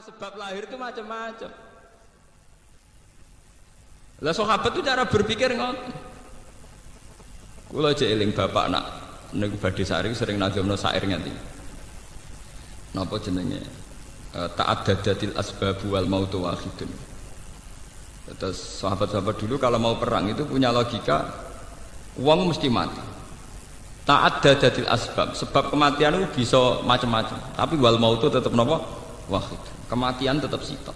sebab lahir itu macam-macam. Lah sahabat itu cara berpikir ngoten. Kula jek eling bapak nak niku badhe sari sering nazamno syair nganti. Napa jenenge? Ta'addadatil asbab wal mautu wahidun. Terus sahabat-sahabat dulu kalau mau perang itu punya logika uang mesti mati. Ta'addadatil asbab, sebab kematian itu bisa macam-macam, tapi wal mautu tetap napa? Wahid. Kematian tetap sitok.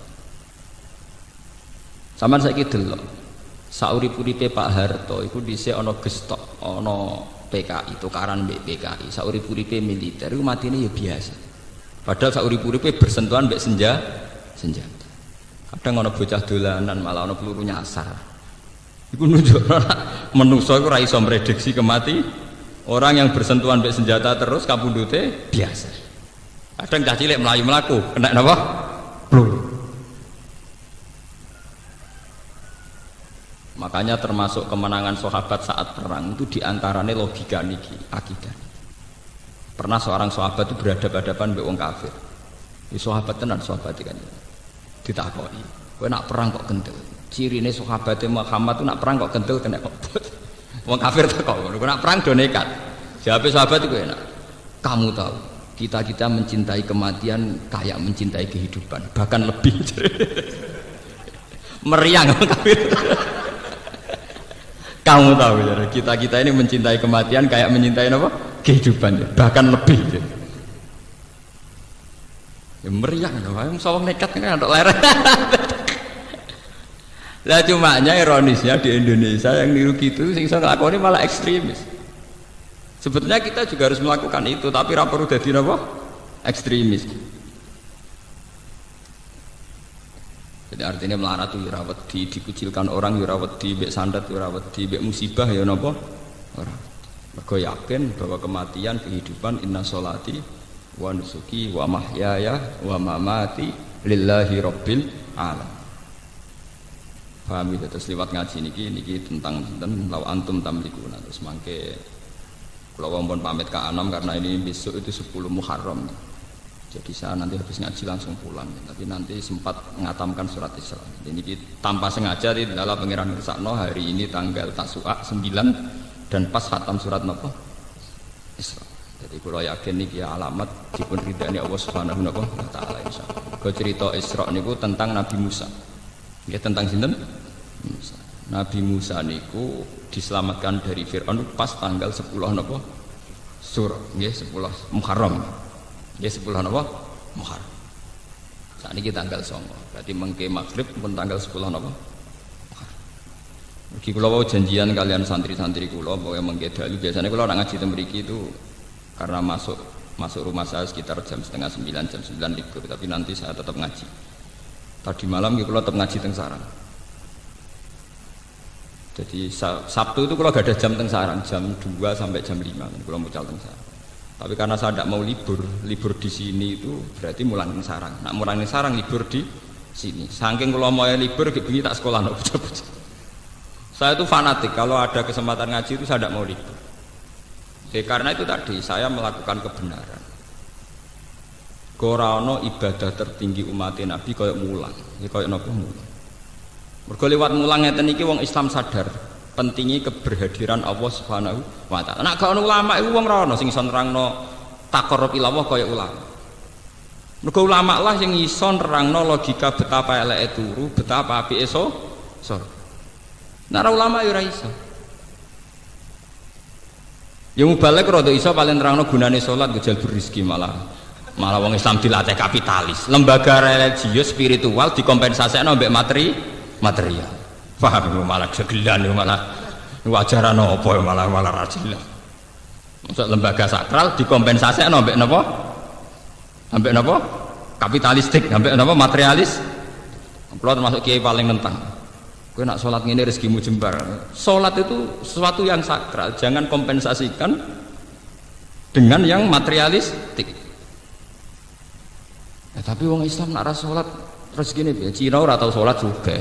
Sampeyan saiki delok. Saurip-uripe Pak Harto iku dhisik ana gestok, ana PKI, tukaran mbek PKI. Saurip-uripe militer iku matine ya biasa. Padahal saurip-uripe bersentuhan mbek senjata. Kadang ana bocah dolanan malah ana peluru nyasar. Iku nunjukno menungso iku ora iso mrediksi kemati. Orang yang bersentuhan mbek senjata terus kapundhute biasa. Kadang cah cilik mlayu mlaku kena napa? Peluru. Makanya termasuk kemenangan sahabat saat perang itu diantaranya logika niki akidah. Pernah seorang sahabat itu berhadapan-hadapan mbek wong kafir. Ini sahabat tenan sahabat kan. Ditakoki, kowe nak perang kok kendel? Cirine sahabate Muhammad itu nak perang kok kendel kena kok. Wong kafir teko ngono, nak perang do nekat. Jawabe sahabat itu enak. Kamu tahu, kita mencintai kematian kayak mencintai kehidupan, bahkan lebih. Meriang wong kafir. Kamu tahu ya, kita ini mencintai kematian kayak mencintai apa? Kehidupan, ya. Bahkan lebih. Ya. Ya meriah, yang sawang nekat kan ada lereng. Lah cumanya ironisnya di Indonesia yang niru gitu, sing iso nglakoni malah ekstremis. Sebetulnya kita juga harus melakukan itu, tapi ra perlu dadi apa? Ekstremis. Jadi artinya melarat itu wedi, dikucilkan orang ya wedi, mbek sandat ya wedi, mbek musibah ya napa? Ora. Mergo yakin bahwa kematian kehidupan inna sholati wa nusuki wa mahyaya wa mamati lillahi rabbil alam. Paham itu terus lewat ngaji niki tentang law antum tamlikuna terus mangke kula wampun pamit ke Anam karena ini besok itu 10 Muharram. Jadi saya nanti habis ngaji langsung pulang, tapi nanti sempat mengatamkan surat Isra. Ini tanpa sengaja di dalam pengiran Sakno hari ini tanggal Tasu'a 9 dan pas khatam surat napa Isra. Jadi kalau yakin ini ya alamat dipun ridhani Allah Subhanahu wa taala insyaallah. Kau cerita Isra niku tentang Nabi Musa. Ya tentang sinten? Musa. Nabi Musa niku diselamatkan dari Fir'aun pas tanggal 10 napa? Surah, nggih 10 Muharram. Ya 10 napa? Muharram. Saat ini tanggal 9. Berarti mengke maghrib pun tanggal 10 napa? Muharram. Mugi kula wau janjian kalian santri-santri kula bahwa mengke dalu biasanya kula nak ngaji teng mriki itu karena masuk rumah saya sekitar jam setengah 9, jam 9 libur, tapi nanti saya tetap ngaji. Tadi malam kula tetap ngaji teng sarang. Jadi Sabtu itu kalau gak ada jam teng sarang, jam 2 sampai jam 5 kula mucal teng sarang. Tapi karena saya tidak mau libur di sini itu berarti mulang ning sarang. Nak mulang ning sarang libur di sini. Saking kula mau libur bengi tak sekolah nok bocah-bocah. Saya itu fanatik kalau ada kesempatan ngaji itu saya tidak mau libur. Karena itu tadi saya melakukan kebenaran. Ora ana ibadah tertinggi umat Nabi kaya mulang. Ya kaya napa mulang. Mergo liwat mulang ngeten iki wong Islam sadar pentingnya keberhadiran Allah Subhanahu wa taala. Nek gak ana ulama iku wong ora ana sing iso nerangno taqarrub ila Allah kaya ulama. Mergo ulama lah sing iso nerangno logika betapa eleke turu, betapa apike surga. Nek ora ulama ya ora iso. Ya mubalek rada iso paling nerangno gunane salat gejal rezeki malah wong Islam dilatih kapitalis. Lembaga religius spiritual dikompensasekno mbek material. Paham malah segelan malah wajaran apa malah ra jelas. Masuk lembaga sakral dikompensasi ambek napa? Ambek napa? Kapitalistik, ambek napa materialis. Kula termasuk kiai paling nentang. Kowe nak salat ngene rezekimu jembar. Salat itu sesuatu yang sakral, jangan kompensasikan dengan yang materialistik. Ya, tapi wong Islam nak ra salat rezekine piye? Cina ora tau salat juga.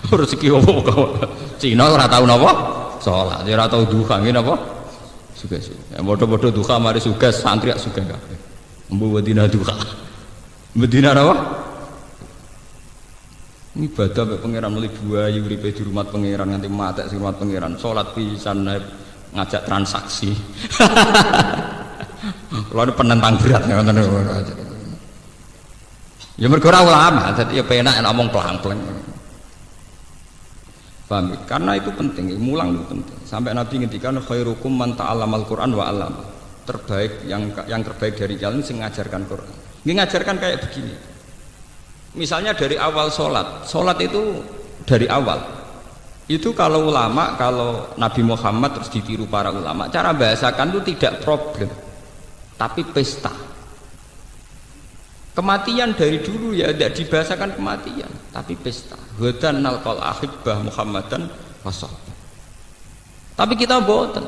Rezeki opo kok Cina ora tau napa salat ora tau duha ngene apa suga-suga ya padha-padha duha mari suga santri suga kabeh mbu wadina duha Medina apa? Ini ibadah mbek pangeran mulai buayu uripe di rumah pangeran nganti matek sing rumah pangeran salat pisan ngajak transaksi. Kalau penentang berat ngoten aja. Ya mergo ora ulama, dadi ya penak nek omong pelang-pelang. Paham? Karena itu penting, mulang itu penting. Sampai Nabi ngendikan khairukum man ta'allamal Qur'an wa 'allama. Terbaik yang terbaik dari kalian sing ngajarkan Quran. Ini ngajarkan kayak begini. Misalnya dari awal sholat itu dari awal itu kalau ulama, kalau Nabi Muhammad terus ditiru para ulama, cara bahasakan itu tidak problem tapi pesta. Kematian dari dulu ya tidak dibahasakan kematian tapi pesta. Hadan nalqal ahibbah Muhammadan wasab. Tapi kita boten,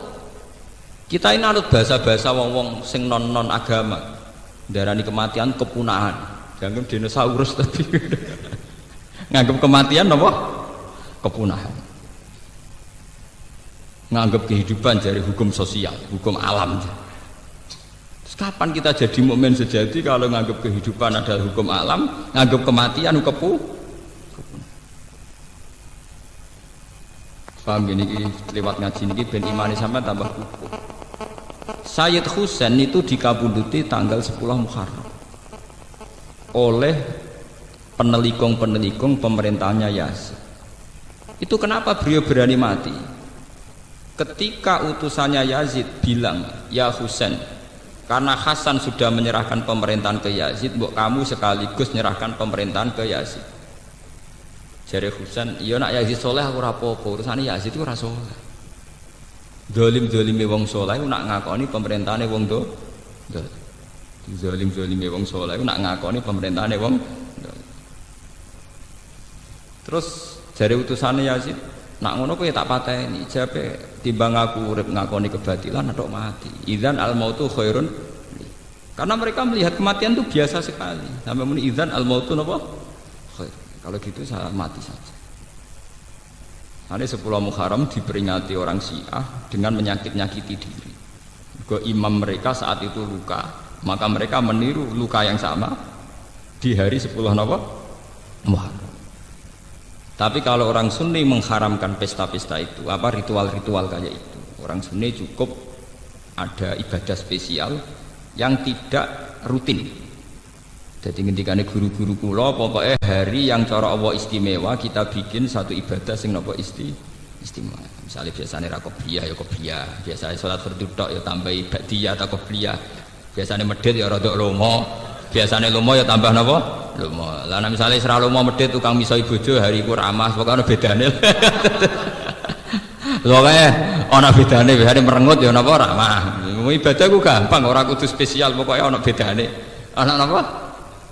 kita ini anut bahasa-bahasa wong-wong sing non agama darani kematian kepunahan. Jangan dinosaurus tadi nganggap kematian apa? Kepunahan. Nganggap kehidupan dari hukum sosial, hukum alam. Terus kapan kita jadi mukmin sejati kalau nganggap kehidupan adalah hukum alam, nganggap kematian kepunahan? Paham ini lewat ngaji ini ben imani sampai tambah kukuh. Sayyid Husain itu dikabunduti tanggal 10 Muharram oleh penelikung pemerintahnya Yazid. Itu kenapa beliau berani mati? Ketika utusannya Yazid bilang, ya Husain, karena Hasan sudah menyerahkan pemerintahan ke Yazid, mbok kamu sekaligus menyerahkan pemerintahan ke Yazid. Jare Husain, iya nak Yazid soleh aku ora apa-apa, urusane Yazid itu ora soleh. Dolim-dolime wong soleh nak ngakoni pemerintahane wong do. Zalim-zalime wong saleh nak ngakoni pemerintahane wong. Terus jare utusane Yazid, nak ngono kowe tak pateni, jape timbang aku urip ngakoni kebatilan atau mati. Idzan al mautu khairun. Karena mereka melihat kematian itu biasa sekali. Sampai muni idzan al mautu napa? Khair. Kalau gitu saya mati saja. Ada 10 Muharram diperingati orang Syiah dengan menyakit-nyakiti diri. Ke imam mereka saat itu luka, maka mereka meniru luka yang sama di hari 10 Muharram. Tapi kalau orang Sunni mengharamkan pesta-pesta itu, apa ritual-ritual kayak itu, orang Sunni cukup ada ibadah spesial yang tidak rutin. Jadi ngendikane guru-guru kula pokoknya hari yang cara Allah istimewa kita bikin satu ibadah sing napa istimewa. Misalnya biasanya ra qobliyah ya qobliyah, biasanya salat fardhu tok ya tambahi ba'diyah atau qobliyah. Biasanya medhit ya rada lomo, biasanya lomo ya tambah napa? Lomo. Lah nek misale sira lomo medhit tukang misoi bojo hari iku ramah, pokoke ana bedane. Pokoke ana bedane, biasane merengut ya napa ramah. Ibadah ku gampang, ora kudu spesial, pokoke ana bedane. Ana napa?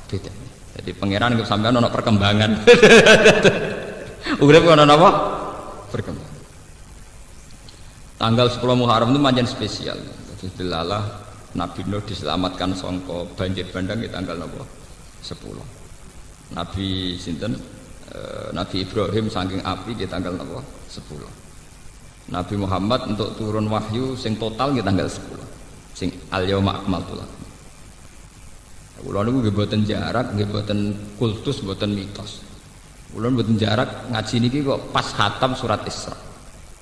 Beda. Jadi pangeran nggak sampean ono perkembangan. Urip ono apa? Perkembangan. Tanggal 10 Muharram itu manjen spesial. Jadi delalah Nabi Nuh diselamatkan sangka banjir bandang di tanggal apa? 10. Nabi sinten? Nabi Ibrahim saking api di tanggal apa? 10. Nabi Muhammad untuk turun wahyu sing total di tanggal 10. Sing al-yauma akmaltu lakum. Kula niku nggih mboten jarak, nggih mboten kultus, mboten mitos. Kula mboten jarak ngaji niki kok pas khatam surat Isra.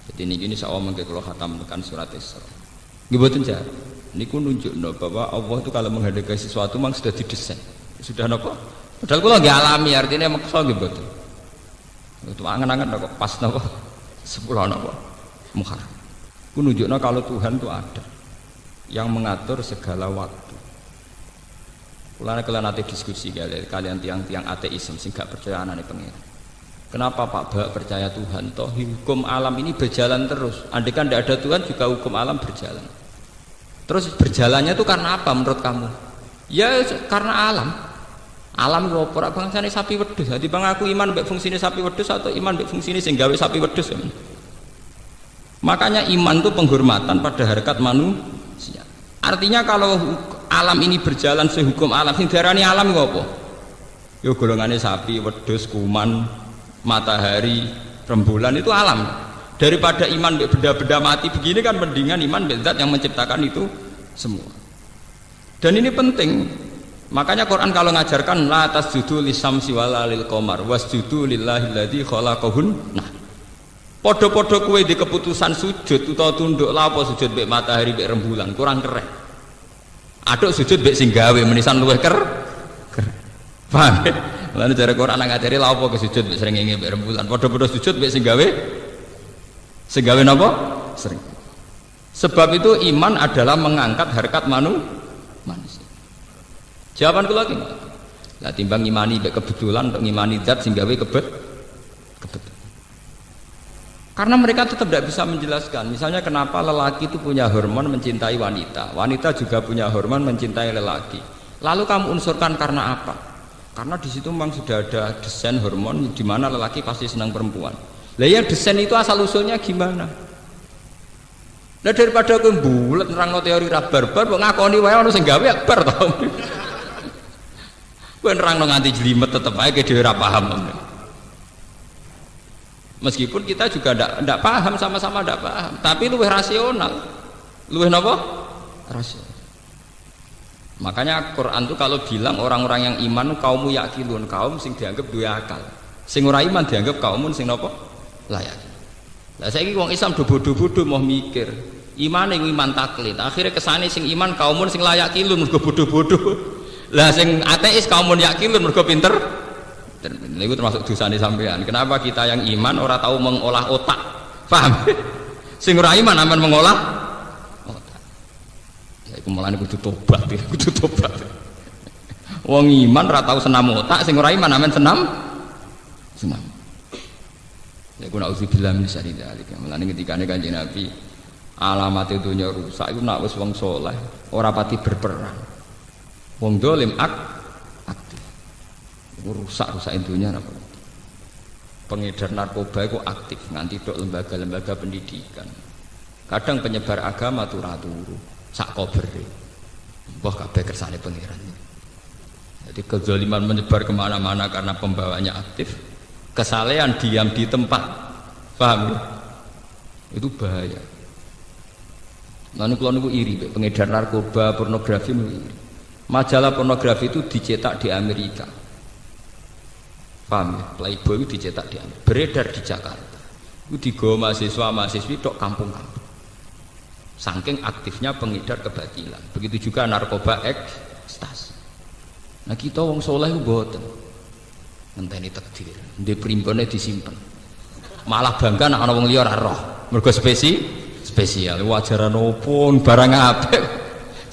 Jadi niki insyaallah mengke kula khatam tekan surat Isra. Nggih mboten jarak. Niku nunjukno bahwa Allah itu kalau menghendaki sesuatu memang sudah didesain. Sudah napa? Padahal kula nggih alami artinya maksa nggih mboten. Itu angen-angen kok pas napa 10 napa Muharram. Ku nunjukno kalau Tuhan itu ada yang mengatur segala waktu. Kalian nanti diskusi kalian tiang-tiang ateisme sing gak percaya anane pengira. Kenapa Pak Bak percaya Tuhan? Toh hukum alam ini berjalan terus. Andai kan tidak ada Tuhan juga hukum alam berjalan. Terus berjalannya itu karena apa menurut kamu? Ya karena alam. Alam ora bangsane sapi wedhus. Dadi bang aku iman mbek fungsine sapi wedhus atau iman mbek fungsine sing gawe sapi wedhus. Makanya iman itu penghormatan pada harkat manusia. Artinya kalau alam ini berjalan sehukum alam, sing diarani alam iku apa? Yo golongane sapi, wedhus, kuman, matahari, rembulan itu alam. Daripada iman mbek benda-benda mati begini kan mendingan iman mbek zat yang menciptakan itu semua. Dan ini penting. Makanya Quran kalau ngajarkan la tasjudu lisamsi wala lil qamar wasjudu lillahilladzi khalaqahun. Nah, podo-podo kowe di keputusan sujud utawa tunduk la apa sujud mbek matahari mbek rembulan kurang keren. Aduk sujud mbek sing gawe menisan luwih keren. Paham? Lalu cara Quran ngajari la apa ke sujud mbek srengenge mbek rembulan. Podo-podo sujud mbek sing gawe napa? Sering. Sebab itu iman adalah mengangkat harkat manusia. Jawaban kula ki. Lah timbang ngimani mbek kebetulan untuk ngimani zat sing gawe kebetulan. Karena mereka tetap tidak bisa menjelaskan. Misalnya kenapa lelaki itu punya hormon mencintai wanita, wanita juga punya hormon mencintai lelaki. Lalu kamu unsurkan karena apa? Karena di situ memang sudah ada desain hormon di mana lelaki pasti senang perempuan. Lah ya desain itu asal usulnya gimana? Lah daripada aku bulet nerangno teori ra barbar kok ngakoni wae ono sing gawe bar to. Kowe nerangno nganti jlimet tetep ae dhewe ora paham. Meskipun kita juga tidak paham, sama-sama tidak paham, tapi luwih rasional, luwih napa? Rasional. Makanya Quran itu kalau bilang orang-orang yang iman kaum yakilun, kaum sing dianggap dua akal, sing ora iman dianggap kaum sing napa? Layak. Lah saiki wong Islam do bodoh-bodoh mau mikir, iman yang iman taklid, akhirnya kesane sing iman kaum sing layak kilun mergo bodoh-bodoh. Lah sing ateis kaum yakilun mergo pinter. Itu termasuk dosane sampean. Kenapa kita yang iman ora tahu mengolah otak? Paham? Sing ora iman aman mengolah otak. Ya iku mulane kudu tobat, kudu tobat. Wong iman ora tahu senam otak, sing ora iman aman senam. Ya iku nauzubillah min syarri dzalik. Mulane ketikane Kanjeng Nabi alamat dunya rusak iku nek wis wong saleh ora pati berperang. Wong dolim rusak intinya apa? Pengedar narkoba itu aktif nganti dok lembaga-lembaga pendidikan. Kadang penyebar agama turu sak kobere. Wah kabeh kersane pangeran. Jadi kezaliman menyebar kemana-mana karena pembawanya aktif. Kesalehan diam di tempat. Paham ya? Itu bahaya. Lalu kalau niku iri, pengedar narkoba, pornografi iri. Majalah pornografi itu dicetak di Amerika. Paham ya? Playboy itu dicetak di Amerika, beredar di Jakarta. Itu digawa mahasiswa-mahasiswi tok kampung-kampung. Saking aktifnya pengedar kebatilan. Begitu juga narkoba ekstasi. Nah kita wong soleh itu boten. Ngenteni takdir, ndek primbone disimpen. Malah bangga nek ana wong liya ora roh. Mergo spesial. Wajaran opon barang apik.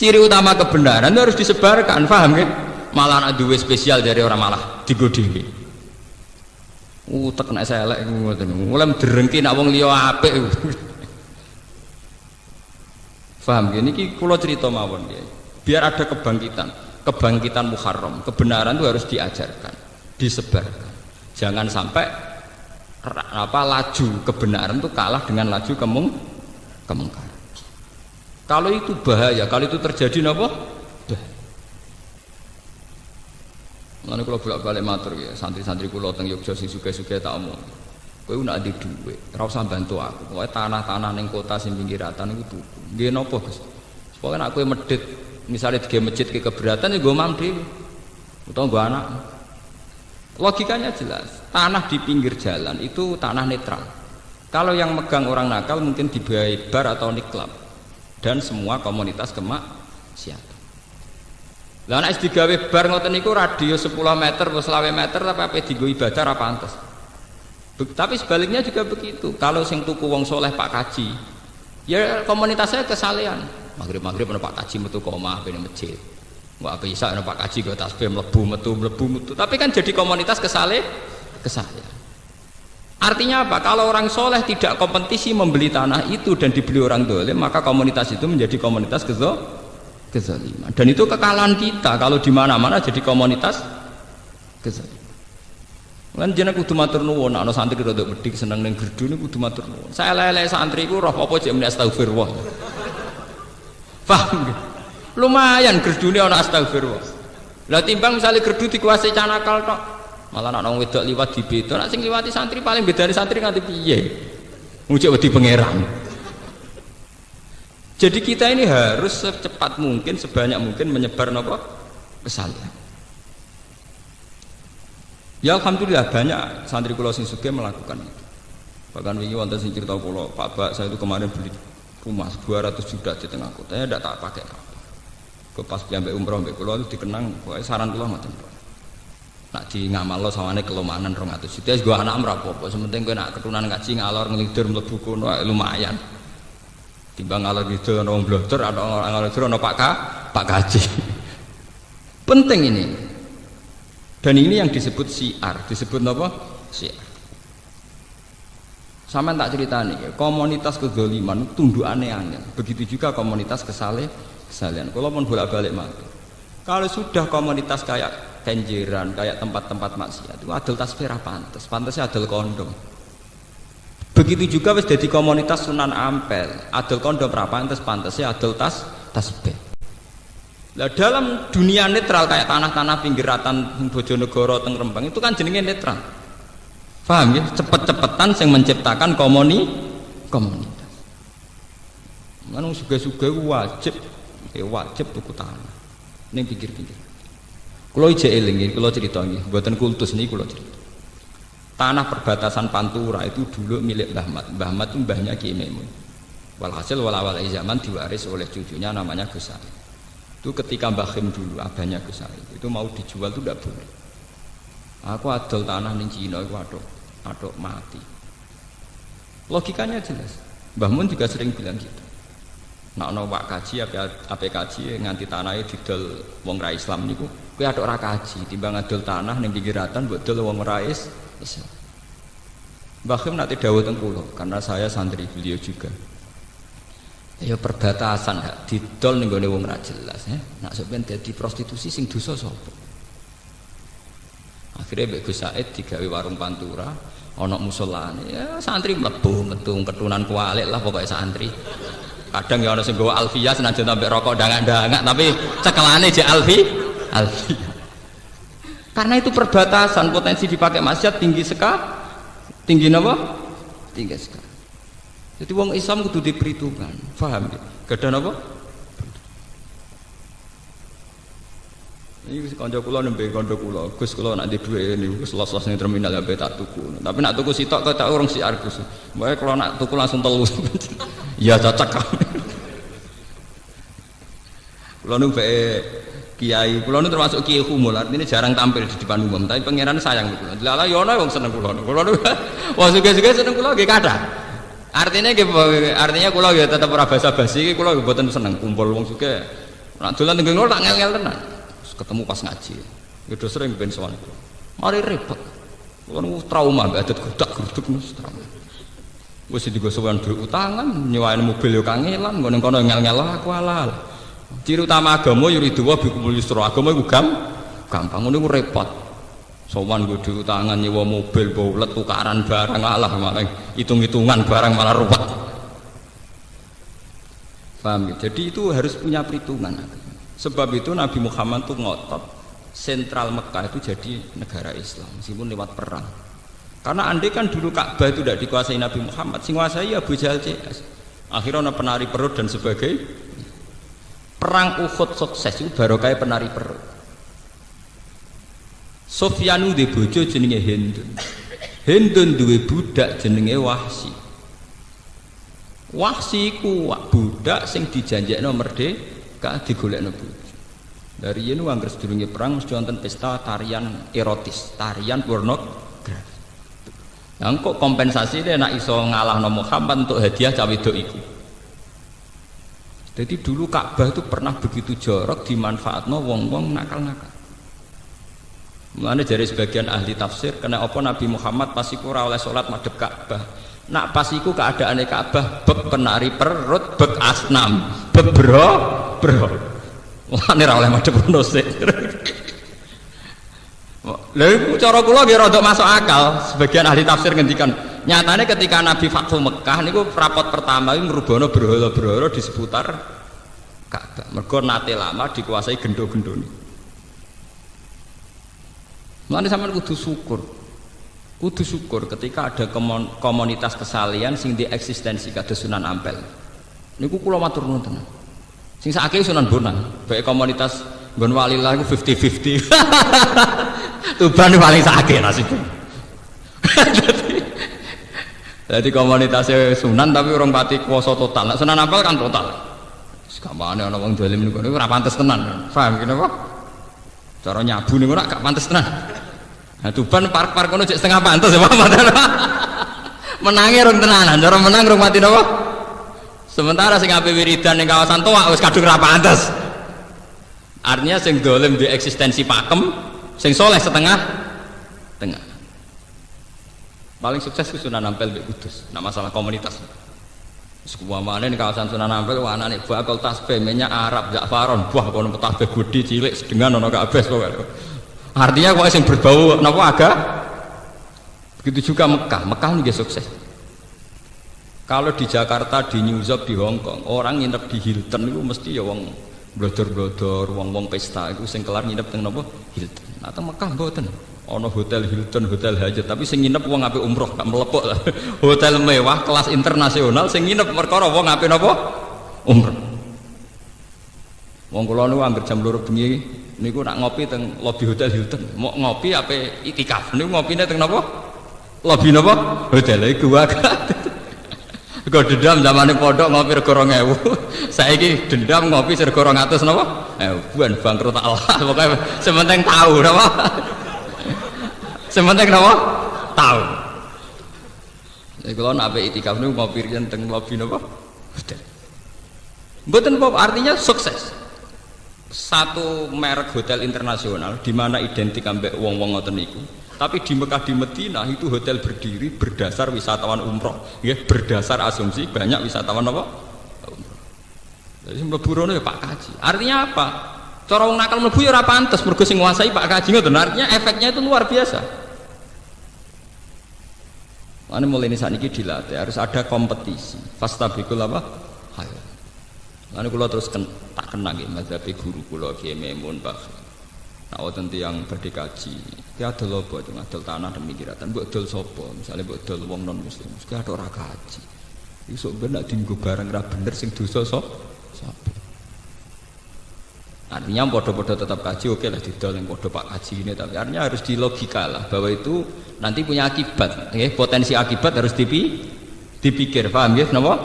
Ciri utama kebenaran itu harus disebarkan, paham kan? Malah nek duwe spesial dari orang malah digo dhewe. Utek nek selek ngoten. Mulai derengki nek wong liya apik. Paham gini iki kula cerita mawon nggih. Biar ada kebangkitan Muharram. Kebenaran itu harus diajarkan, disebarkan. Jangan sampai laju kebenaran itu kalah dengan laju kemungkaran. Kalau itu bahaya, kalau itu terjadi napa? Mulane kula bolak-balik matur ya, santri-santri kula teng Yogyakarta sing sugih-sugih tak omong. Kowe nak ndek dhuwit, ora usah bantu aku. Pokoke tanah-tanah ning kota sing pinggiratan niku tuku. Nggih napa, Gus? Pokoke nek kowe medhit, misale dige masjid ke keberatan ya nggo mam dhewe. Utawa nggo anak. Logikanya jelas. Tanah di pinggir jalan itu tanah netral. Kalau yang megang orang nakal mungkin dibayar bar atau niklab. Dan semua komunitas kemaksiatan. Lah nek digawe bar ngoten niku radius 10 meter atau 20 meter tapi ape dienggo ibadah ra pantes. Tapi sebaliknya juga begitu. Kalau sing tuku wong soleh Pak Kaji, ya komunitasnya kesalehan. Maghrib ana Pak Kaji metu kok omah ben masjid. Wah bisa ana Pak Kaji kok tasbih mlebu metu. Tapi kan jadi komunitas kesalehan. Artinya apa? Kalau orang soleh tidak kompetisi membeli tanah itu dan dibeli orang dolim, maka komunitas itu menjadi komunitas kezaliman. Dan itu kekalahan kita kalau di mana-mana jadi komunitas kezaliman. Lan jeneng kudu matur nuwun, ana santri rada medhik seneng ning gerdu niku kudu matur nuwun. Saya lele santri ku roh apa jek muni astagfirullah. Paham nggih? Lumayan gerdune ana astagfirullah. Lah timbang misalnya gerdu dikuasai canakal tok, malah nek wong wedok liwat dibeda, nek sing liwati santri paling bedane santri nganti piye? Ngucap wedi pangeran. Jadi kita ini harus secepat mungkin, sebanyak mungkin menyebar napa? kesalahan. Ya alhamdulillah banyak santri kula sing sugih melakukan itu. Bahkan wingi wonten sing cerita kula, Pak Bak saya itu kemarin beli rumah 200 juta di tengah kota, saya tidak tak pakai apa. Ke pas piambek umroh mbek kula itu dikenang, pokoke saran kula ngoten. Nak di ngamalno sawane kelomanan 200 juta wis go anak ora apa-apa, sementing kowe nak keturunan ngaji ngalor ngelidur mlebu kono lumayan. Timbang ngalor ngidul ana wong blodor atau ngalor ngidul ana Pak Kaji. Penting ini. Dan ini yang disebut syiar, disebut apa? Syiar. Sama tak ceritani, komunitas kezaliman tunduk aneh-aneh. Begitu juga komunitas kesalahan. Kalau pun bolak-balik mati. Kalau sudah komunitas kayak kenjeran, kayak tempat-tempat maksiat, itu adil tasbih pantes, pantasnya adil kondom. Begitu juga wis jadi komunitas Sunan Ampel, adil kondom ra pantes, pantasnya adil tasbih. Nah, dalam dunia netral kayak tanah-tanah pinggiratan Bojonegoro teng Rembang itu kan jenenge netral. Paham ya? Cepet-cepetan yang menciptakan komunitas. Manung suga-suga wajib tuku tanah. Ning pinggir-pinggir. Kula ijek eling, kula cerita nggih, mboten kultus niki kula cerita. Tanah perbatasan Pantura itu dulu milik Mbah Mat. Mbah Mat itu mbahnya Ki Maimun. Walhasil awal zaman diwaris oleh cucunya namanya Gus Said. Itu ketika Mbah Khim dulu abahnya Gus Said itu mau dijual itu tidak boleh. Aku adol tanah ning Cina itu adok mati. Logikanya jelas. Mbah Mun juga sering bilang gitu. Nak ono wak kaji apa kaji nganti tanahnya didol wong ra Islam niku kowe adok ra kaji timbang adol tanah ning pinggiratan mbok dol wong ra Islam. Mbah Khim nate dawuh teng kula karena saya santri beliau juga. Ya perbatasan hak didol ning gone wong ra jelas ya. Nak sampeyan dadi prostitusi sing dosa sapa? Akhirnya Mbak Gus Said digawe warung Pantura, ana musolane. Ya santri mlebu metu ketunan kualik lah pokoknya santri. Kadang ya ana sing gawa alfiyah senajan tambah rokok dangak-dangak tapi cekelane je alfiyah. Karena itu perbatasan potensi dipakai maksiat tinggi napa? Tinggi sekali. Jadi wong Islam kudu diperhitungkan, paham ya? Gadah napa? Ini kanca kula nembe kanca kula, Gus kula nak di dhuwit niku los-los ning terminal ya tak tuku. Tapi nak tuku sitok kok tak urung siar Gus. Mbake kula nak tuku langsung telu. Ya cocok. Kula nu kiai, kula nu termasuk kiai humul, artinya jarang tampil di depan umum, tapi pangeran sayang kula. Lha ya ana wong seneng kula. Kula nu wong sugih-sugih seneng kula nggih kathah. Artinya kula ya tetep ora basa-basi iki kula mboten seneng kumpul wong sugih. Nek dolan teng ngono tak ngel-ngel tenan. Ketemu pas ngaji. Ya do sering ben sowan kula. Mari repot. Kula nu trauma mbak adat godak-goduk nus trauma. Wis digo sowan duit utangan, nyewain mobil yo kangelan, ngene kono ngel-ngel aku halal. Ciri utama agama yuridu wa bikumul yusra. Agama iku gampang ngono iku repot. Sowan nggo duit utangan nyewa mobil bolet tukaran barang alah malah hitung-hitungan barang malah ruwet. Paham ya? Jadi itu harus punya perhitungan. Sebab itu Nabi Muhammad itu ngotot sentral Mekah itu jadi negara Islam meskipun lewat perang. Karena andai kan dulu Ka'bah itu tidak dikuasai Nabi Muhammad, sing kuasai Abu Jahal CS. Akhirnya ada penari perut dan sebagainya. Perang Uhud sukses itu barokah penari perut. Sufyanu di bojo jenenge Hindun. Hindun duwe budak jenenge Wahsi. Wahsi ku budak sing dijanjekno merdeka digolekno bojo. Dari yen anggere sedurunge perang mesti wonten pesta tarian erotis, tarian pornografi. Lah kok kompensasine nek iso ngalahno Muhammad untuk hadiah cawe wedok iku. Jadi dulu Ka'bah itu pernah begitu jorok dimanfaatno wong-wong nakal-nakal. Mulane dari sebagian ahli tafsir kena apa Nabi Muhammad pas iku ora oleh salat madhep Ka'bah. Nak pas iku keadaane Ka'bah beb penari perut, beb asnam, beb bro. Mulane ora oleh madhep ngono sik. Lha iku cara kula nggih rada masuk akal. Sebagian ahli tafsir ngendikan, nyatane ketika Nabi Fathu Mekah niku rapot pertama iku ngrubono berhala-berhala di seputar Ka'bah. Mergo nate lama dikuasai gendo-gendone. Mulane sampean kudu syukur ketika ada komunitas kesalian sing di eksistensi kados Sunan Ampel. Niku kula matur nuwun tenan. Sing sakake Sunan Bonang, baik komunitas nggon Walillah iku 50-50. Tuban paling sakit nasibnya. Jadi komunitasnya Sunan tapi orang pati kuasa total. Nah, Sunan Ampel kan total. Sekamane ana wong dolim niku ora pantes tenan. Paham kene apa? Cara nyabu niku ora gak pantes tenan. Nah, Tuban park-park kono cek setengah pantes ya Pak. Menange rong tenanan, cara menang rong mati napa? Sementara sing ape wiridan ning kawasan Toa wis kadung ra pantes. Artinya sing dolim di eksistensi pakem, sing soleh setengah tengah. Paling sukses itu Sunan Ampel mbek Kudus. Nah masalah komunitas. Sekuamane ning kawasan Sunan Ampel anane bakal tasbih minyak Arab Za'faron, buah kono tasbih gede cilik sedengan ana kabeh pokoke. Artinya kok sing berbau napa agak. Begitu juga Mekah. Mekah nggih sukses. Kalau di Jakarta, di New York, di Hong Kong, orang nginep di Hilton itu mesti ya wong blodor-blodor, wong-wong pesta itu sing kelar nginep teng napa Hilton. Nah teng Mekah mboten. Ono hotel Hilton, hotel Hajat, tapi sing nginep wong apik umroh, gak melepok lah. Hotel mewah kelas internasional sing nginep perkara wong apik napa? Umroh. Wong kula niku anggere jam 2 bengi niku nak ngopi teng lobi hotel Hilton. Mau ngopi ape itikaf niku ngopine teng napa? Lobi napa? Hotel iku wae. Kok dendam zamane pondok ngopi rego 2000. Saiki dendam ngopi rego 200 napa? Buan bangkrut Allah. Pokoke sementing tahu napa? Sementing napa? Tahu. Nek kula nak ape itikaf niku ngopi riyen teng lobi napa? Hotel. Mboten apa artinya sukses. Satu merek hotel internasional di mana identik ambek wong-wong ngoten niku. Tapi di Mekah di Medina itu hotel berdiri berdasar wisatawan umroh, ya berdasar asumsi banyak wisatawan apa? Umroh. Jadi mlebu rono ya Pak Kaji. Artinya apa? Cara wong nakal mlebu ya ora pantes mergo sing nguasai Pak Kaji ngoten. Artinya efeknya itu luar biasa. Ane mulai ini saat ini dilatih harus ada kompetisi. Fastabikul apa? Hayo. Lalu kalau terus tak kena gitu, mazhabi guru kulo Kiai Maimun Bakri. Nah, waktu yang berdikaji, dia ada lobo, ada tanah demi kiratan, buat dol sopo, misalnya buat dol wong non muslim, dia ada orang kaji. Isok bener tinggu barang ra bener sing dosa sopo. Artinya bodoh-bodoh tetap kaji, oke lah didol yang bodoh Pak Kaji ini, tapi artinya harus dilogika lah bahwa itu nanti punya akibat, ya, potensi akibat harus dipikir, paham ya, kenapa?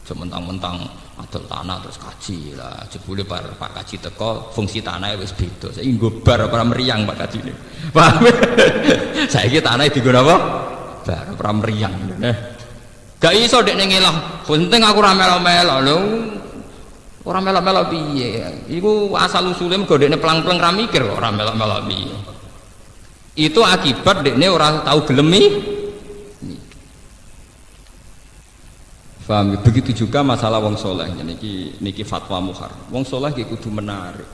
Sementang-mentang adol tanah terus kaji lah, jebule Pak Kaji teko fungsi tanahnya wis beda, saya nggobar para meriang Pak Kaji ini, paham? Saya kira tanahnya digunakan apa? Bar para meriang, gak iso dek nengelah, penting aku ramelo-melo lho. Orang melok-melok piye? Iku asal usulnya mergo dekne pelang-pelang ra mikir kok ora melok-melok piye. Itu akibat dekne ora tahu gelemi. Paham? Begitu juga masalah wong soleh. Niki fatwa muhar. Wong soleh ki kudu menarik.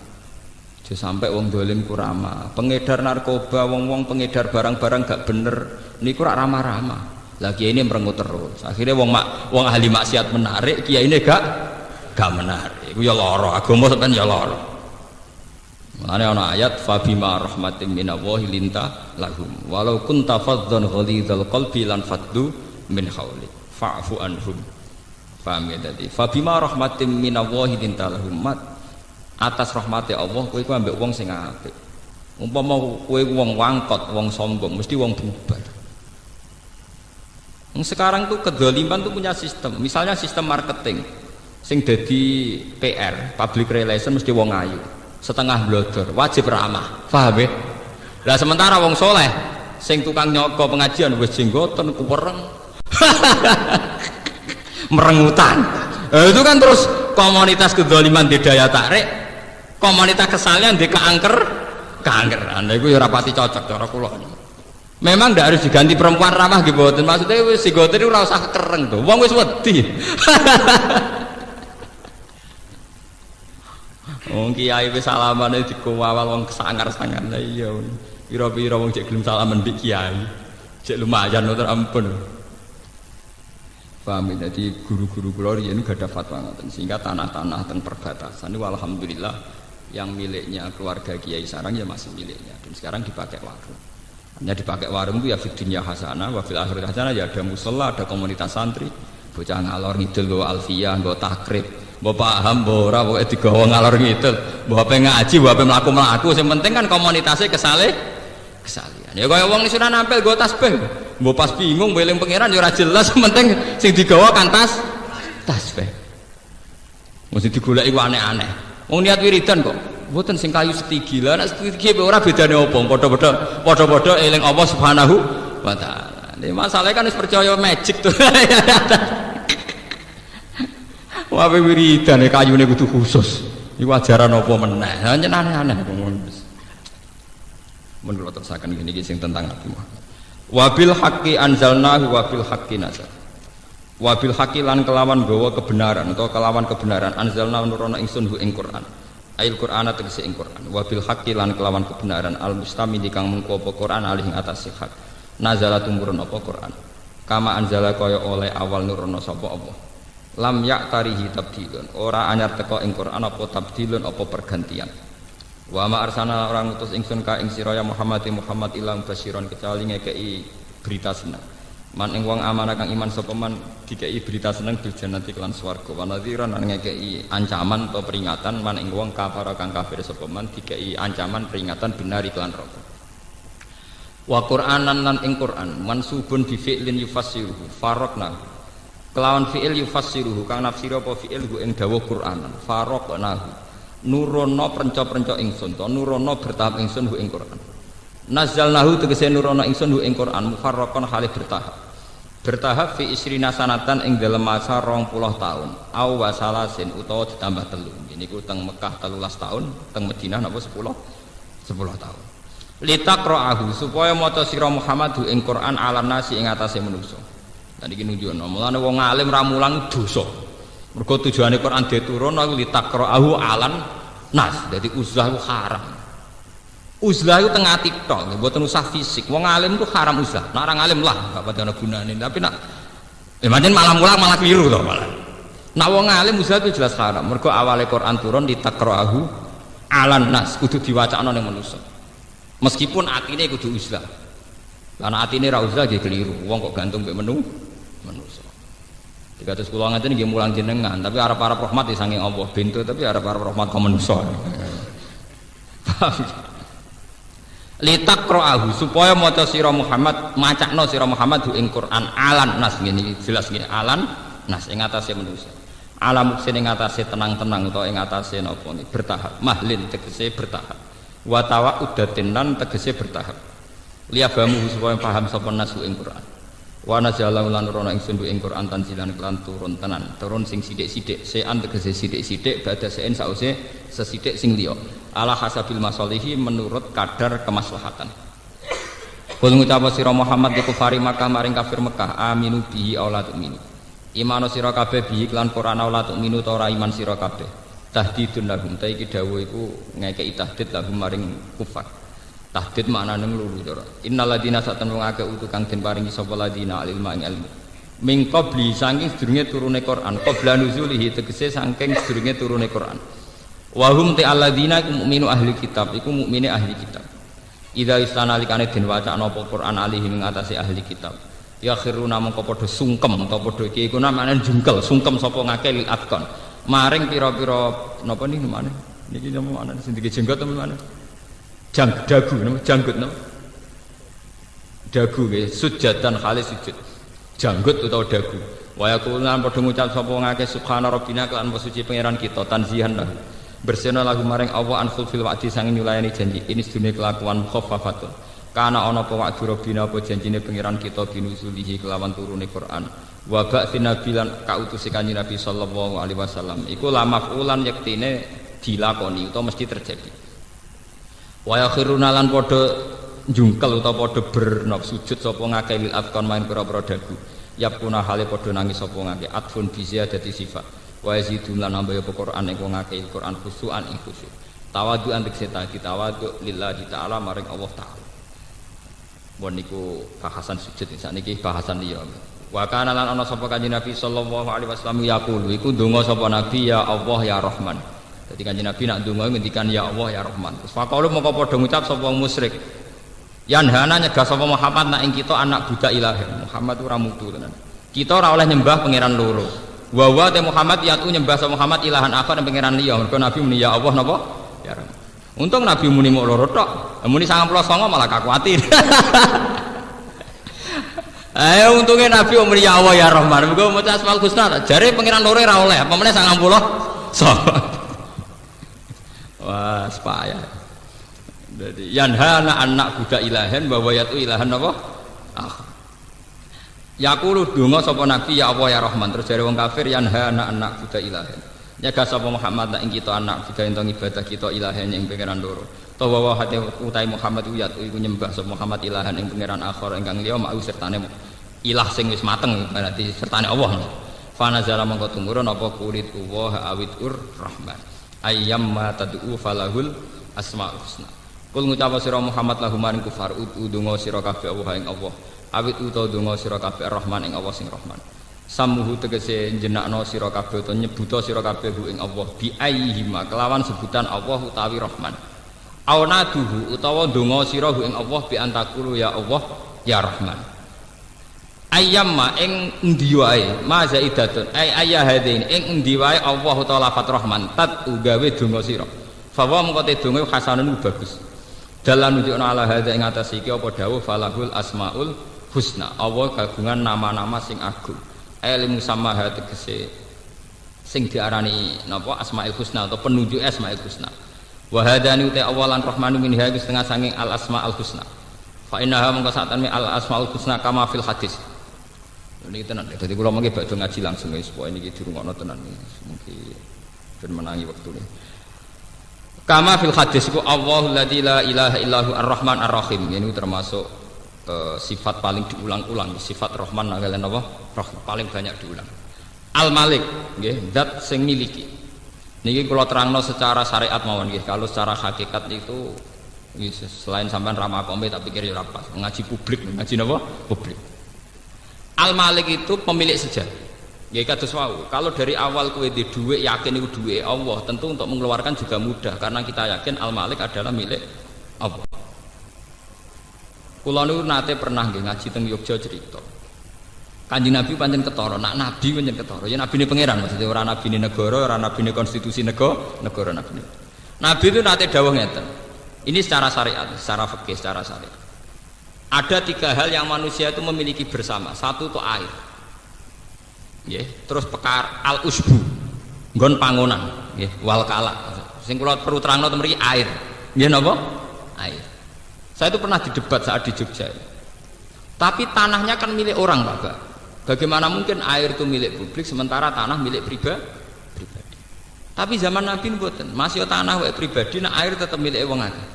Aja sampai wong dolim ku ramah. Pengedar narkoba, wong-wong pengedar barang-barang gak bener niku ora ramah-ramah. Lagi ini merengut terus. Akhirnya wong ahli maksiat menarik, kiai ini gak menarik. Iku ya lara, agama sampean ya lara. Mane ana ayat fa bima rahmatin minallahi linta lahum walau kunta faddan ghalidhal qalbi lan faddu min haulik fa'fu anhum. Paham ya tadi? Fa bima rahmatin minallahi linta lahum mat atas rahmate Allah kowe iku ambek wong sing apik. Umpama kowe wong wangkot, wong sombong, mesti wong bubar. Sekarang tuh kedzaliman tuh punya sistem. Misalnya sistem marketing. Sing dadi PR, public relation mesti wong ayu, setengah blodor, wajib ramah, paham ya? Lah sementara wong soleh, sing tukang nyoko pengajian wis jenggoten kuwereng, merengutan. Itu kan terus komunitas kedzaliman di daya tarik, komunitas kesalahan di keangkeran. Itu ya rapati cocok cara kula. Memang ndak harus diganti perempuan ramah gitu, maksudnya wis jenggoten itu ora usah kereng tuh, wong wis wedi. Wong kiai wis salamane dikowawal wong kesangar-sangar. Lah iya. Pira-pira wong cek gelem salaman mbek kiai. Cek lumayan to ampun. Paham ya? Jadi guru-guru kula riyen gak ada fatwa ngoten. Sehingga tanah-tanah teng perbatasan itu alhamdulillah yang miliknya keluarga Kiai Sarang ya masih miliknya dan sekarang dipakai warung. Hanya dipakai warung itu ya fid dunya hasanah wa fil akhirati hasanah, ya ada musala, ada komunitas santri, bocah ngalor ngidul nggo alfiyah, nggo takrib. mbok paham mbok ora pokoke digawa ngalor ngidul, mbok ape ngaji, mbok ape mlaku-mlaku, sing penting kan komunitasnya kesalihan. Ya kaya wong sudah nampil nggo tasbih, mbok pas bingung eling pangeran ya ora jelas, sing penting sing digawa kan tasbih. Mesti digoleki ku aneh-aneh. Wong niat wiridan kok mboten sing kayu setigi. Lah nek setigi ora bedane apa? Padha-padha eling Allah Subhanahu wa taala. Ini masalahnya kan wis percaya magic tuh. Wah wiridan kayune kudu khusus. Iku ajaran apa meneh? Hanya aneh-aneh ngono. Mun kula terusaken ngene iki sing tentang Nabi Muhammad. Wabil haqqi anzalnahu wabil haqqi nazal. Wabil haqqi lan kelawan gawa kebenaran atau kelawan kebenaran anzalna nurono ingsun hu ing Quran. Ail Qur'ana tegese ing Quran. Wabil haqqi lan kelawan kebenaran al mustamil kang mengko apa Quran alih ing atas hak. Nazala tumurun apa Quran. Kama anzala kaya oleh awal nurono sapa apa. Lam ya'tarihi tabdilun. Ora anyar teko ing Quran apa tabdilun apa pergantian. Wa ma arsana orang utus ingsun ka ing sira ya Muhammad ilang basyiron kecuali ngekeki berita seneng. Man ing wong amanah kang iman sapa man dikei berita seneng bil jannati kelan swarga wa nadhiran lan ngekei ancaman atau peringatan man ing wong kafir kang kafir sapa man dikei ancaman peringatan binari kelan neraka. Wa Qur'anan lan ing Qur'an mansubun bi fi'lin yufassiruhu faraqna kelawan fi'il yufassiruhu kang nafsir apa fi'il hu ing dawuh Qur'anan faraqnahu nurono prenca-prenca ingsun to nurono bertahap ingsun hu ing Qur'an. Nazzalnahu tegese nurono ingsun hu ing Quran mufarraqan halih bertahap fi isrina sanatan ing dalem masa 20 tahun aw wasalasin utawa ditambah 3 niku teng Mekah 13 tahun teng Madinah napa 10 tahun litaqra'ahu supaya maca sira Muhammad hu ing Quran ala nasi ing atase manusa. Lan iki nunjukno mulane wong alim ra mulang dosa mergo tujuane Quran diturun litaqra'ahu alan nas dadi uzlah haram. Uzlah itu tengah TikTok, buatan usah fisik. Wong alim itu haram uzlah. Nah orang alim lah, gak pada gunanya. Tapi nak, macam malam mulang malah keliru loh malah. Nah wong alim uzlah itu jelas haram. Mergo awalnya Quran turun di takra'ahu alan nas, kudu diwacana ning manusa. Meskipun atine kudu uzlah. Karena atine ra uzlah nggih keliru. Wong kok gantung mek manusa. 300 kula ngaten nggih mulang jenengan, tapi arep-arep rahmat saking Allah bento, tapi arep-arep rahmat ka manusa. Litaqra'ahu supaya maca sira Muhammad macakno sira Muhammad ing Quran alan nas ngene jelas ngene alan nas ing atase manusa alam sing ing atase tenang-tenang utawa ing atase napa niki bertahap mahlin tegese bertahap wa tawa'udatin lan tegese bertahap liyafamu supaya paham sapa nasu ing Quran wa nazala lan rono ingsun ing Quran tanzilan kelan turun tenan turun sing sithik-sithik sean tegese sithik-sithik badha sein sause sesithik sing liya ala hasabil masalihi menurut kadar kemaslahatan. Kul ngucap sira Muhammad di kufari Makkah maring kafir Mekah aminu bihi aula tu'minu. Iman sira kabeh bihi lan Quran aula tu'minu ta ora iman sira kabeh. Tahdidun lahum ta iki dawuh iku ngekeki tahdid lahum maring kufar. Tahdid maknane nglulu to. Innal ladina satan wong akeh utu kang den paringi sapa ladina ilma ing ilmu. Min qabli saking sedurunge turune Quran, qabla nuzulihi tegese saking sedurunge turune Quran. Wahum te alladzina iku mukminu ahli kitab iku mukmine ahli kitab idza istanalikane den wacana apa Quran alihim ing atase ahli kitab ya khiruna mongko padha sungkem utawa padha iki iku namane jungkel sungkem sapa ngake lil atqan maring pira-pira napa niki napa manane sing dike jenggot apa manane dagu napa janggut napa dagu nggih sujadan khalis sujud janggut utawa dagu wa yaqulan padha ngucap sapa ngake subhana rabbina kelan suci pangeran kita tanzihan lah bersena lagu maring Allah an fil wa'di sanging nyulayani janji ini sedune kelakuan khaffafatun kana ana apa wa'du rabbina apa janjine pangeran kita binuzulihi kelawan turune Quran wa ba'tsin nabilan kautusi kanjeng Nabi sallallahu alaihi wasallam iku la maf'ulan yektine dilakoni utawa mesti terjadi wa yakhiruna lan padha njungkel utawa padha bernop sujud sapa ngakeh lil afkon main pira-pira dagu yapuna hale padha nangis sapa ngakeh atfun bi ziyadati sifat wa yazidun lan nambah apa Quran ing wong akeh Quran khusyuan ing khusyuk tawadhu'an tegese tawadu lillahi ta'ala maring Allah taala. Bon niku bahasan sujud sakniki bahasan liya. Wa kana lan ana sapa kanjeng Nabi sallallahu alaihi wasallam yaqulu iku ndonga sapa Nabi ya Allah ya Rahman. Dadi kanjeng Nabi nak ndonga ngendikan ya Allah ya Rahman. Terus faqalu mongko padha ngucap sapa musyrik yanhana nyegah sapa Muhammad nak ing kita anak budak ilahi. Muhammad ora mutu tenan. Kita ora oleh nyembah pangeran loro. Wa te Muhammad yatu nyembah sa Muhammad ilahan akhar pangeran liya. Mergo Nabi muni ya Allah napa? Ya Rahman. Untung Nabi muni mok loro tok. Muni 99 malah kakuatir. Ayo untungnya Nabi muni ya Allah ya Rahman. Mergo maca Asmaul Husna. Jare pangeran loro ora oleh. Apa meneh 90. Wah, sepaya. Jadi yanhana anak budak ilahan bahwa yatu ilahan apa? Yaqulu donga sapa nabi ya Allah ya Rahman. Terus dari wong kafir yanhana anak budak ilahan. Nyegah sapa Muhammad nek kita anak budak ento ibadah kita ilahan ing pangeran loro. Tawa wa hate utai Muhammad yatu iku nyembah sapa Muhammad ilahan ing pangeran akhir ingkang liya mau sertane ilah sing wis mateng berarti sertane Allah. Fa nazala mongko tumurun apa kulit Allah awidur Rahman. Ayyamma tad'u falahul asmaul husna. Kul ngucap sira Muhammad lahum maring kufar udungo sira kabeh Allah ing Allah. Awit utawa donga sira kabeh Rahman ing Allah sing Rahman. Samuhu tegese jenakno sira kabeh utawa nyebuta sira kabeh ing Allah bi ayyihima kelawan sebutan Allah utawi Rahman. Aunaduhu utawa donga sira ing Allah bi antakulu ya Allah ya Rahman. Ayyamma ing endi wae ma zaidatun ay ayahadin ing endi wae Allah utawa lafat Rahman tat ugawe donga sira. Fa wa mengko te donga hasanun bagus. Dalam nunjukna ala hadza ing atas iki apa dawuh falahul asmaul husna. Allah kagungan nama-nama sing agung. Ilmu sama tegese sing diarani napa asmaul husna atau penunjuk asmaul husna. Wa hadani uta awalan rahmanu min hadis setengah sanging al asmaul husna. Fa innaha mongko satane al asmaul husna kama fil hadis. Niki tenan. Dadi kula mengki badhe ngaji langsung wis pokoke niki dirungokno tenan niki. Mungkin ben menangi wektune. Kama fil hadis ku Allahul ladzi la ilaha illahu ar-rahman ar-rahim. Ini termasuk sifat paling diulang-ulang, sifat Rahman kalian apa? Paling banyak diulang. Al-Malik nggih, zat sing miliki. Niki kula terangno secara syariat mawon nggih. Kalau secara hakikat itu selain sampean ramakome tak pikir ya ora pas. Ngaji publik, ngaji napa? Publik. Al-Malik itu pemilik sejarah. Ya kados wau, kalau dari awal kowe di dhuwit yakin iku dhuwit Allah, tentu untuk mengeluarkan juga mudah karena kita yakin Al-Malik adalah milik Allah. Kula niku nate pernah nggih ngaji teng Yogya cerita. Kanjeng Nabi pancen ketara, nak nabi pancen ketara. Ya nabine pangeran maksudnya ora nabine negara, ora nabine konstitusi negara nabine. Nabi itu nate dawuh ngeten. Ini secara syariat, secara fikih, secara syariat. Ada 3 hal yang manusia itu memiliki bersama. Satu itu air. Nggih, terus pekar al-usbu. Nggon pangonan, nggih, wal kala. Sing kula perlu terangno mriki air. Nggih napa? Air. Saya itu pernah didebat saat di Jogja. Tapi tanahnya kan milik orang, Pak. Bagaimana mungkin air itu milik publik sementara tanah milik pribadi? Tapi zaman Nabi mboten, masih tanah wae pribadi, nah air tetap milik wong akeh.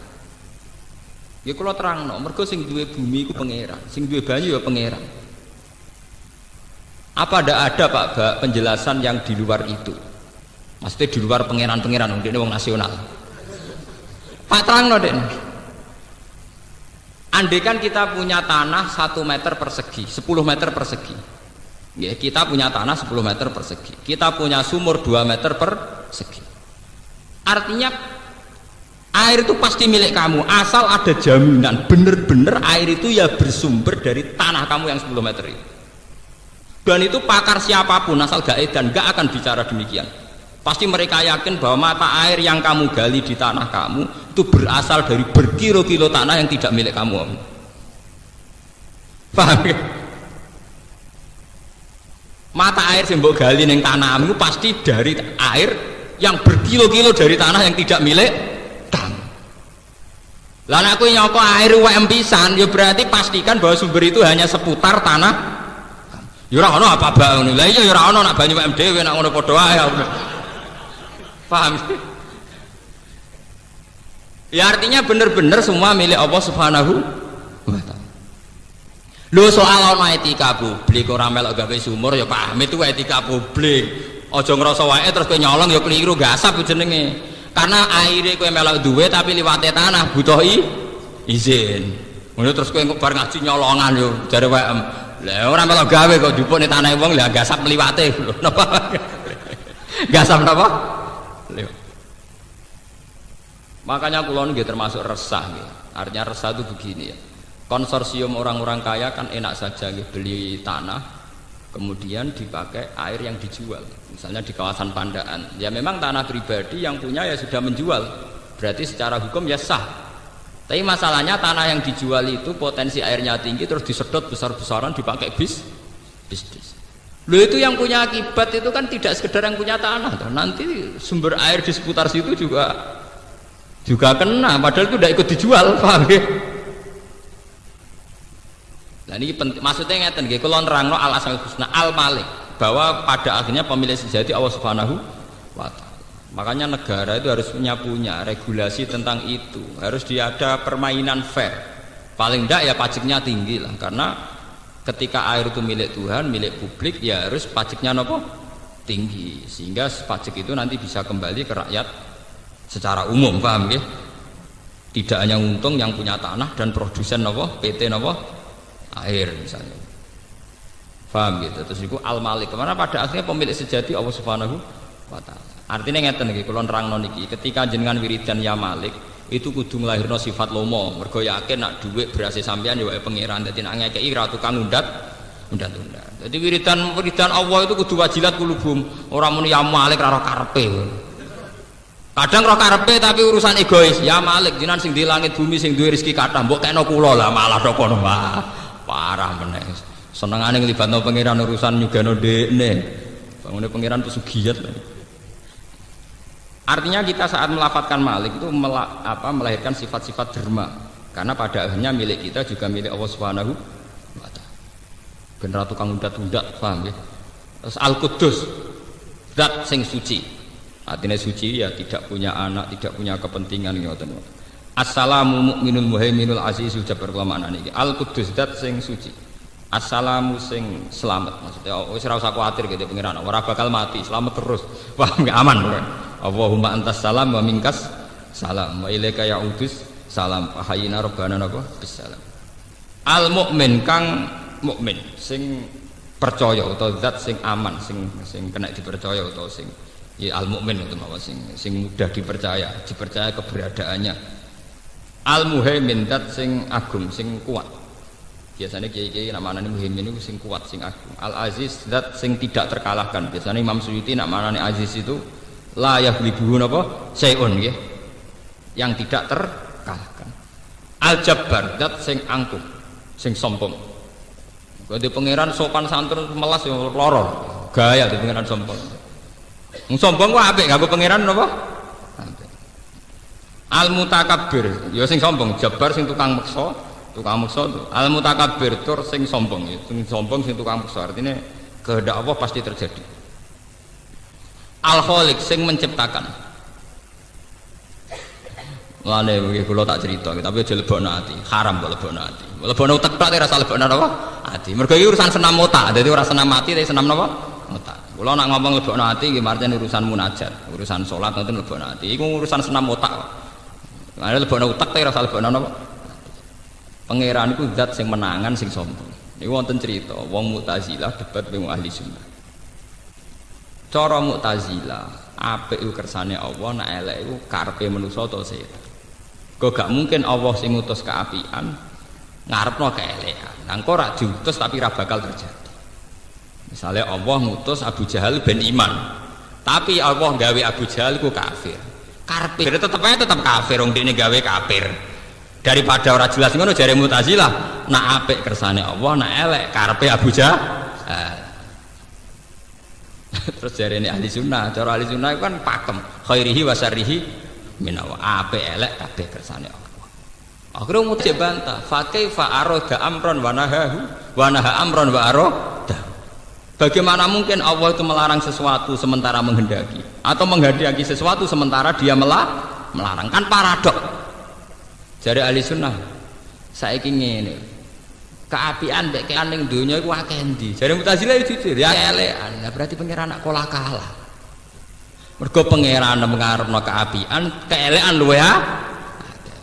Ya kula terangno, mergo sing duwe bumi iku pangeran, sing duwe banyu ya pangeran. Apa ada Pak penjelasan yang di luar itu? Maksudnya di luar pangeran-pangeran, ini wong nasional. Pak terangno dek. Andai kan kita punya tanah 1 meter persegi, 10 meter persegi. Ya, kita punya tanah 10 meter persegi. Kita punya sumur 2 meter persegi. Artinya air itu pasti milik kamu, asal ada jaminan bener-bener air itu ya bersumber dari tanah kamu yang 10 meter itu. Dan itu pakar siapapun asal gak edan gak akan bicara demikian. Pasti mereka yakin bahwa mata air yang kamu gali di tanah kamu itu berasal dari berkilo-kilo tanah yang tidak milik kamu. Paham ya? Mata air yang mbok gali ning tanahmu itu pasti dari air yang berkilo-kilo dari tanah yang tidak milik kamu. Lah nek aku nyoko air UM pisan ya berarti pastikan bahwa sumber itu hanya seputar tanah. Ya ora ono apa bae ngono. Lah iya ya ora ono nak banyu UM dhewe nak ngono padha wae. Paham? Ya artinya benar-benar semua milik Allah Subhanahu wa ta'ala. Lho soal ana etika publik ora melok gawe sumur ya paham itu etika publik. Aja ngrasa wae terus kowe nyolong ya keliru gasap jenenge. Karena aire kowe melok duwe tapi liwate tanah butuh izin. Ngono terus kowe bar ngaji nyolongan yo jare WM. Lah ora melok gawe kok jupuk ning tanah wong lah gasap liwate. Napa? Gasap napa? Makanya kulon nggih termasuk resah nggih. Artinya resah itu begini ya. Konsorsium orang-orang kaya kan enak saja nggih beli tanah kemudian dipakai air yang dijual, misalnya di kawasan Pandaan, ya memang tanah pribadi yang punya ya sudah menjual, berarti secara hukum ya sah. Tapi masalahnya tanah yang dijual itu potensi airnya tinggi, terus disedot besar-besaran dipakai bisnis. Loh, itu yang punya akibat itu kan tidak sekedar yang punya tanah, nanti sumber air di seputar situ juga kena, padahal itu tidak ikut dijual, paham ya? Nah ini penting, maksudnya ngeten nggih, kula nerangno al asmaul husna al malik, bahwa pada akhirnya pemilik sejati Allah Subhanahu wa taala. Makanya negara itu harus punya regulasi tentang itu, harus ada permainan fair. Paling tidak ya pajaknya tinggi lah, karena ketika air itu milik Tuhan, milik publik, ya harus pajaknya nopo tinggi, sehingga pajak itu nanti bisa kembali ke rakyat secara umum, paham ya? Tidak hanya untung yang punya tanah dan produsen nopo PT nopo air misalnya, paham gitu. Terus itu al malik, karena pada akhirnya pemilik sejati Allah Subhanahu wa taala. Artinya ngeten iki, kula nerangno niki, ketika jenengan wiridan ya malik itu kudu nglahirno sifat lomo, mergo yakin nak dhuwit berase sampean ya wae pangeran, dadi nak ngekeki ra tukang undat. Jadi wiridan Allah itu kudu wajilat kulubum, ora muni ya malik ra karepe. Kadang roh karepe tapi urusan egois, ya malik jenengan sing di langit bumi sing duwe rezeki kathah mbok kena kula lah, malah tok kono. Parah meneh. Senengane nglibatno pangeran urusan nyugano dekne. Bangune pangeran pesugiat. Artinya kita saat melafatkan malik itu melahirkan sifat-sifat derma. Karena pada akhirnya milik kita juga milik Allah Subhanahu wa taala. Ben ra tukang undat-undat, paham ya? Terus Al-Quddus, zat sing suci. Artinya suci ya tidak punya anak, tidak punya kepentingan ngoten. Assalamu mu'minul muhaiminul azizul jabbar kelamaan iki. Al-Quddus zat sing suci. Assalamu sing selamat, maksudnya wis ora usah kuwatir gitu pengiran, ora bakal mati, selamat terus. Wah, enggak aman. Allahumma antas salam wa minkas salam wa ilaika ya'udus salam hayyina rabbana napa bisalam. Al mukmin kang mukmin sing percaya utawa zat sing aman, sing kena dipercaya utawa sing ya al mukmin itu mawa sing mudah dipercaya keberadaannya. Al muhaimin zat sing agung, sing kuat. Biasanya kiai-kiai namanya muhaimin itu sing kuat, sing agung. Al aziz zat sing tidak terkalahkan. Biasanya Imam Suyuti namanya aziz itu la yaghlibuhu napa sayun nggih, yang tidak terkalahkan. Al jabbar zat sing angkuh, sing sombong. Gede pangeran sopan santun melas yo lara, gaya di pangeran sombong. Sombong kok apik nganggo pangeran napa? Al mutakabbir, ya sing sombong, jabar sing tukang meksa. Al mutakabbir tur sing sombong, sing tukang meksa. Artinya kehendak Allah pasti terjadi. Al khaliq sing menciptakan. Lane iki kula tak cerita, tapi aja lebokno ati. Haram kok lebokno ati. Lebokno utek tok ora salah lebokno apa? Ati. Mergo iki urusan senam otak, dadi ora senam mati tapi senam napa? Otak. Kula nak ngomong lebokno ati iki martene urusan munajat, urusan salat nanti lebokno ati. Iku urusan senam otak. Ada lebokno utek tapi rasa lebokno napa? Pangeran iku zat sing menangan sing sombong. Niku wonten cerita wong Mu'tazilah debat wong ahli sunnah. Cara Mu'tazilah, apik iku kersane Allah, nek elek iku karepe manusa utawa setan. Kok gak mungkin Allah sing ngutus keapian ngarepno keelekan. Nang kok ora diutus tapi ora bakal terjadi. Misalnya Allah ngutus Abu Jahal ben iman. Tapi Allah gawe Abu Jahal ku kafir. Karpir tetep kafir wong dekne gawe kafir. Daripada ora jelas ngono jare Mu'tazilah, nak apik kersane Allah, nak elek karepe Abu Jahal. Terus jarene ahli sunnah, cara ahli sunnah kan pakem, khairihi wa syarrihi minawa, apik elek kabeh kersane Allah. Akhire mesti bantah, fa kaifa arada amron wa nahahu wa naha amron wa arada. Bagaimana mungkin Allah itu melarang sesuatu sementara menghendaki, atau menghendaki sesuatu sementara dia melarang? Kan paradok. Jare ahli sunnah saiki ngene, keapian mbek kean ning donya iku akeh endi? Jare Mu'tazilah jujur ya elekan. Lah berarti pangeran nak kalah. Mergo pangeran ngarepno keapian, keelekan luwe ya.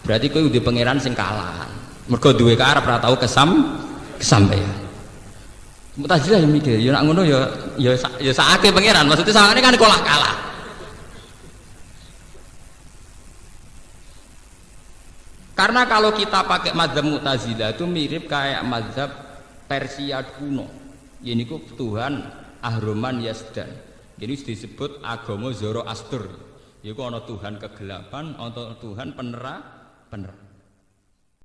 Berarti kowe duwe pangeran sing kalah. Mergo duwe karep ora tau kesampaian. Mu'tazilah yang mikir, ya nak ngono ya sakake pangeran. Maksudnya sakane kan kalah. Karena kalau kita pakai mazhab Mu'tazilah itu mirip kayak mazhab Persia kuno. Ini ku Tuhan Ahroman Yazdan. Ini disebut agama Zoroaster. Iku ana Tuhan kegelapan, ana Tuhan penerang.